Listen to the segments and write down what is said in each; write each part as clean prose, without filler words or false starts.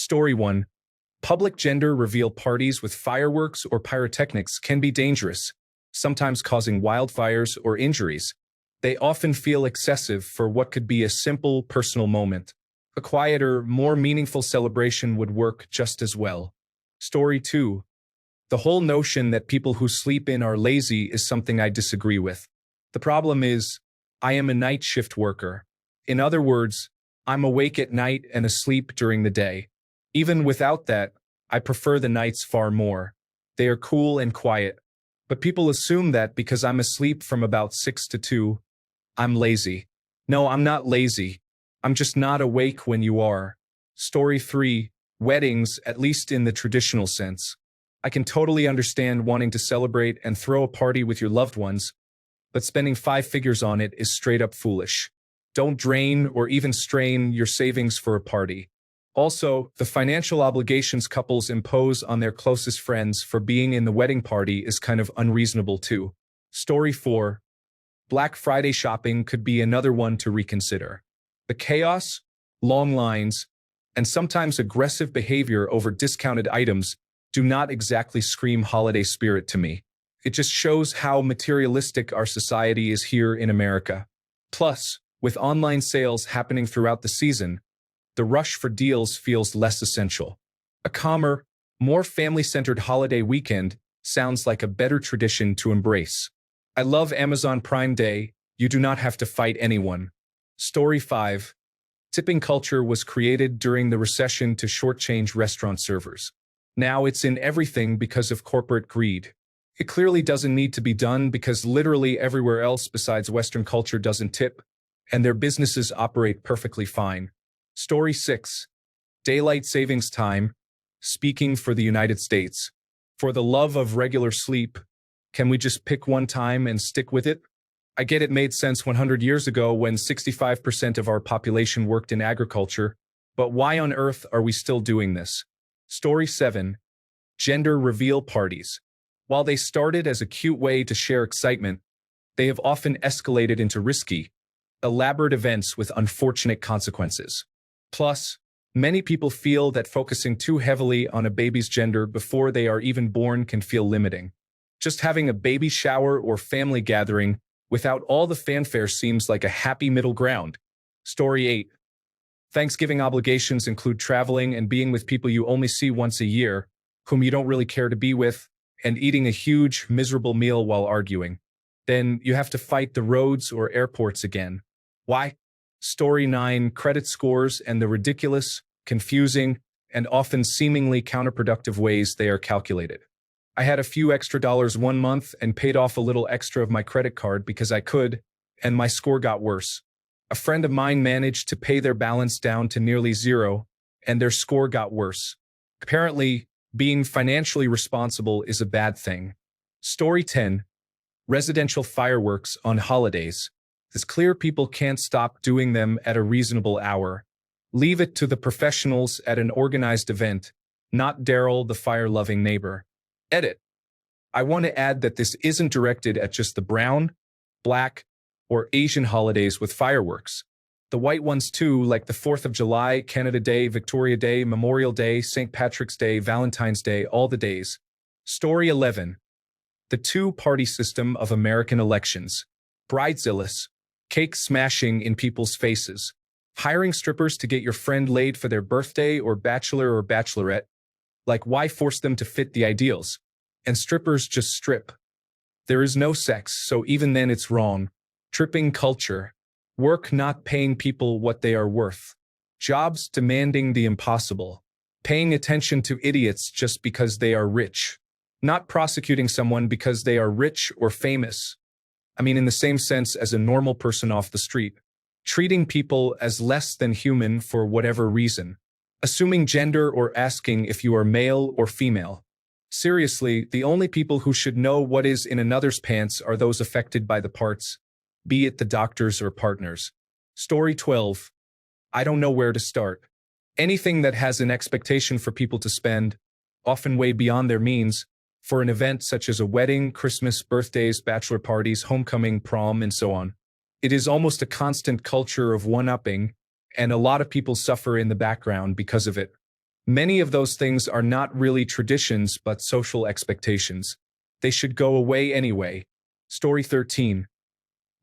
Story 1. Public gender reveal parties with fireworks or pyrotechnics can be dangerous, sometimes causing wildfires or injuries. They often feel excessive for what could be a simple, personal moment. A quieter, more meaningful celebration would work just as well. Story 2. The whole notion that people who sleep in are lazy is something I disagree with. The problem is, I am a night shift worker. In other words, I'm awake at night and asleep during the day. Even without that, I prefer the nights far more. They are cool and quiet. But people assume that because I'm asleep from about 6 to 2, I'm lazy. No, I'm not lazy. I'm just not awake when you are. Story 3. Weddings, at least in the traditional sense. I can totally understand wanting to celebrate and throw a party with your loved ones, but spending 5 figures on it is straight up foolish. Don't drain or even strain your savings for a party. Also, the financial obligations couples impose on their closest friends for being in the wedding party is kind of unreasonable too. Story 4. Black Friday shopping could be another one to reconsider. The chaos, long lines, and sometimes aggressive behavior over discounted items do not exactly scream holiday spirit to me. It just shows how materialistic our society is here in America. Plus, with online sales happening throughout the season, the rush for deals feels less essential. A calmer, more family-centered holiday weekend sounds like a better tradition to embrace. I love Amazon Prime Day. You do not have to fight anyone. Story 5. Tipping culture was created during the recession to shortchange restaurant servers. Now it's in everything because of corporate greed. It clearly doesn't need to be done because literally everywhere else besides Western culture doesn't tip, and their businesses operate perfectly fine. Story 6. Daylight savings time. Speaking for the United States. For the love of regular sleep, can we just pick one time and stick with it? I get it made sense 100 years ago when 65% of our population worked in agriculture, but why on earth are we still doing this? Story 7. Gender reveal parties. While they started as a cute way to share excitement, they have often escalated into risky, elaborate events with unfortunate consequences. Plus, many people feel that focusing too heavily on a baby's gender before they are even born can feel limiting. Just having a baby shower or family gathering without all the fanfare seems like a happy middle ground. Story 8. Thanksgiving obligations include traveling and being with people you only see once a year, whom you don't really care to be with, and eating a huge, miserable meal while arguing. Then you have to fight the roads or airports again. Why? Story 9. Credit scores and the ridiculous, confusing, and often seemingly counterproductive ways they are calculated. I had a few extra dollars one month and paid off a little extra of my credit card because I could, and my score got worse. A friend of mine managed to pay their balance down to nearly zero, and their score got worse. Apparently, being financially responsible is a bad thing. Story 10. Residential fireworks on holidays. It's clear people can't stop doing them at a reasonable hour. Leave it to the professionals at an organized event, not Daryl, the fire-loving neighbor. Edit. I want to add that this isn't directed at just the brown, black, or Asian holidays with fireworks. The white ones too, like the 4th of July, Canada Day, Victoria Day, Memorial Day, St. Patrick's Day, Valentine's Day, all the days. Story 11. The two-party system of American elections. Bridezillas. Cake smashing in people's faces. Hiring strippers to get your friend laid for their birthday or bachelor or bachelorette. Like, why force them to fit the ideals? And strippers just strip. There is no sex, so even then it's wrong. Tripping culture. Work not paying people what they are worth. Jobs demanding the impossible. Paying attention to idiots just because they are rich. Not prosecuting someone because they are rich or famous. I mean, in the same sense as a normal person off the street. Treating people as less than human for whatever reason. Assuming gender or asking if you are male or female. Seriously, the only people who should know what is in another's pants are those affected by the parts, be it the doctors or partners. Story 12. I don't know where to start. Anything that has an expectation for people to spend, often way beyond their means, for an event such as a wedding, Christmas, birthdays, bachelor parties, homecoming, prom, and so on. It is almost a constant culture of one-upping, and a lot of people suffer in the background because of it. Many of those things are not really traditions but social expectations. They should go away anyway. Story 13.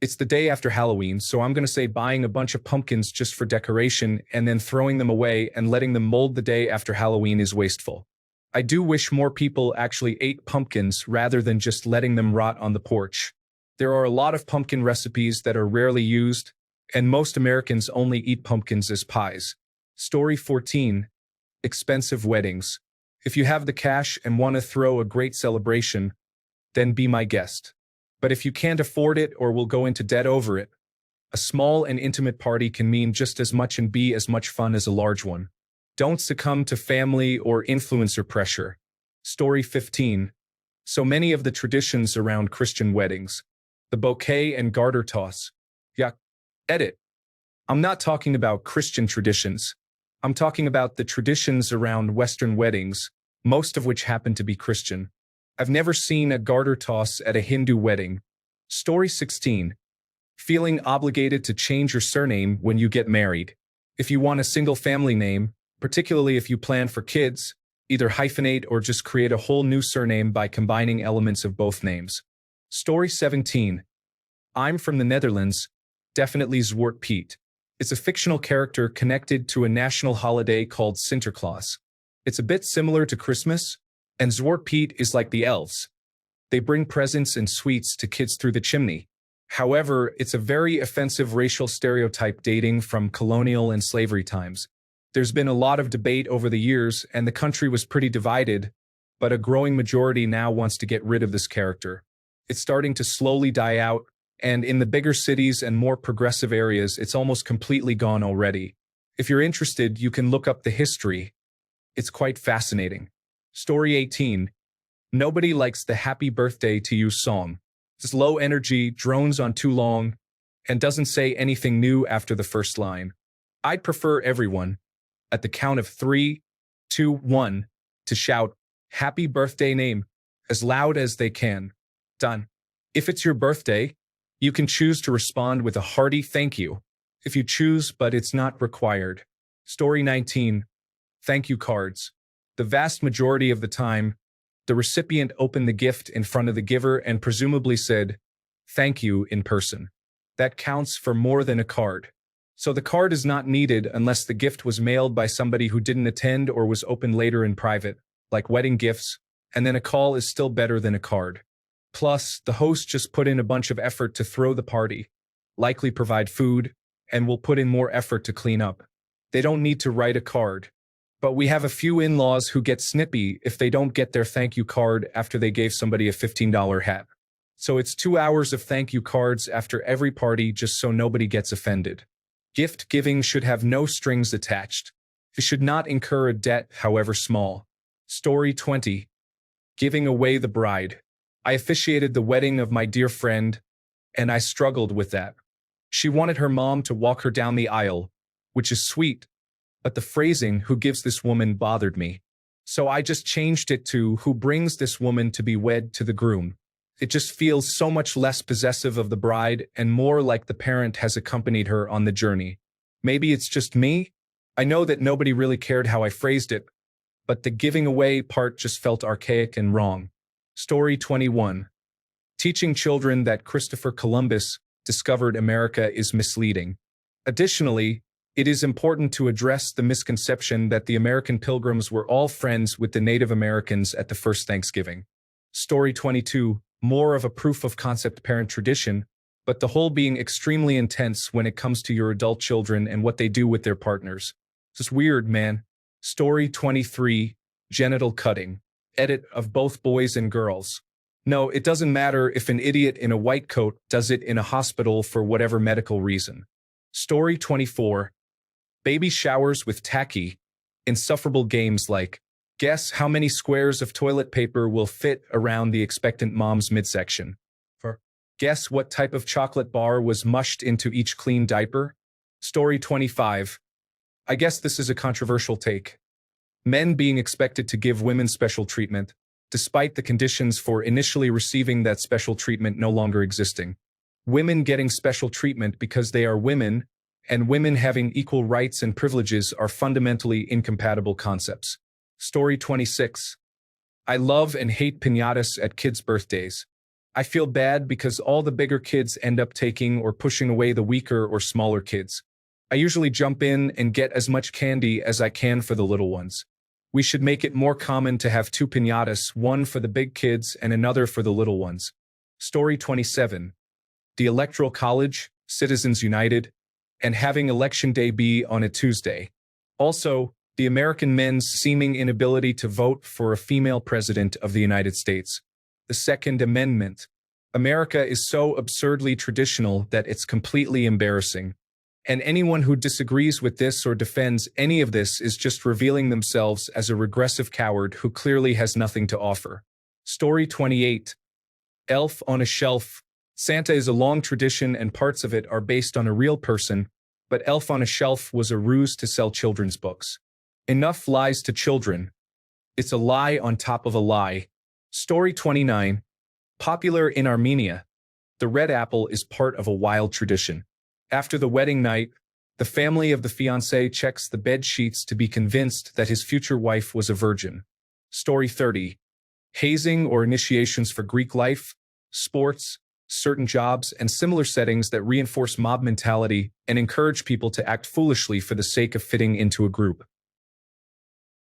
It's the day after Halloween, so I'm going to say buying a bunch of pumpkins just for decoration and then throwing them away and letting them mold the day after Halloween is wasteful. I do wish more people actually ate pumpkins rather than just letting them rot on the porch. There are a lot of pumpkin recipes that are rarely used, and most Americans only eat pumpkins as pies. Story 14. Expensive weddings. If you have the cash and want to throw a great celebration, then be my guest. But if you can't afford it or will go into debt over it, a small and intimate party can mean just as much and be as much fun as a large one. Don't succumb to family or influencer pressure. Story 15. So many of the traditions around Christian weddings. The bouquet and garter toss. Yeah, edit. I'm not talking about Christian traditions. I'm talking about the traditions around Western weddings, most of which happen to be Christian. I've never seen a garter toss at a Hindu wedding. Story 16. Feeling obligated to change your surname when you get married. If you want a single family name, particularly if you plan for kids, either hyphenate or just create a whole new surname by combining elements of both names. Story 17. I'm from the Netherlands, definitely Zwarte Piet. It's a fictional character connected to a national holiday called Sinterklaas. It's a bit similar to Christmas, and Zwarte Piet is like the elves. They bring presents and sweets to kids through the chimney. However, it's a very offensive racial stereotype dating from colonial and slavery times. There's been a lot of debate over the years, and the country was pretty divided, but a growing majority now wants to get rid of this character. It's starting to slowly die out, and in the bigger cities and more progressive areas, it's almost completely gone already. If you're interested, you can look up the history. It's quite fascinating. Story 18. Nobody likes the happy birthday to you song. It's low energy, drones on too long, and doesn't say anything new after the first line. I'd prefer everyone, at the count of 3, 2, 1, to shout, "Happy birthday name," as loud as they can. Done. If it's your birthday, you can choose to respond with a hearty thank you. If you choose, but it's not required. Story 19. Thank you cards. The vast majority of the time, the recipient opened the gift in front of the giver and presumably said, "Thank you" in person. That counts for more than a card. So the card is not needed unless the gift was mailed by somebody who didn't attend or was opened later in private, like wedding gifts, and then a call is still better than a card. Plus, the host just put in a bunch of effort to throw the party, likely provide food, and will put in more effort to clean up. They don't need to write a card. But we have a few in-laws who get snippy if they don't get their thank you card after they gave somebody a $15 hat. So it's 2 hours of thank you cards after every party just so nobody gets offended. Gift giving should have no strings attached. It should not incur a debt, however small. Story 20. Giving away the bride. I officiated the wedding of my dear friend, and I struggled with that. She wanted her mom to walk her down the aisle, which is sweet, but the phrasing "who gives this woman" bothered me. So I just changed it to "who brings this woman to be wed to the groom." It just feels so much less possessive of the bride and more like the parent has accompanied her on the journey. Maybe it's just me. I know that nobody really cared how I phrased it, but the giving away part just felt archaic and wrong. Story 21. Teaching children that Christopher Columbus discovered America is misleading. Additionally, it is important to address the misconception that the American Pilgrims were all friends with the Native Americans at the first Thanksgiving. Story 22, more of a proof of concept parent tradition, but the whole being extremely intense when it comes to your adult children and what they do with their partners. It's weird, man. Story 23, genital cutting. Edit of both boys and girls. No, it doesn't matter if an idiot in a white coat does it in a hospital for whatever medical reason. Story 24. Baby showers with tacky, insufferable games like, guess how many squares of toilet paper will fit around the expectant mom's midsection? Or, guess what type of chocolate bar was mushed into each clean diaper? Story 25. I guess this is a controversial take. Men being expected to give women special treatment, despite the conditions for initially receiving that special treatment no longer existing. Women getting special treatment because they are women, and women having equal rights and privileges are fundamentally incompatible concepts. Story 26. I love and hate piñatas at kids' birthdays. I feel bad because all the bigger kids end up taking or pushing away the weaker or smaller kids. I usually jump in and get as much candy as I can for the little ones. We should make it more common to have two piñatas, one for the big kids and another for the little ones. Story 27. The Electoral College, Citizens United, and having Election Day be on a Tuesday. Also, the American men's seeming inability to vote for a female president of the United States. The Second Amendment. America is so absurdly traditional that it's completely embarrassing. And anyone who disagrees with this or defends any of this is just revealing themselves as a regressive coward who clearly has nothing to offer. Story 28. Elf on a Shelf. Santa is a long tradition and parts of it are based on a real person, but Elf on a Shelf was a ruse to sell children's books. Enough lies to children. It's a lie on top of a lie. Story 29. Popular in Armenia. The red apple is part of a wild tradition. After the wedding night, the family of the fiancé checks the bed sheets to be convinced that his future wife was a virgin. Story 30. Hazing or initiations for Greek life, sports, certain jobs, and similar settings that reinforce mob mentality and encourage people to act foolishly for the sake of fitting into a group.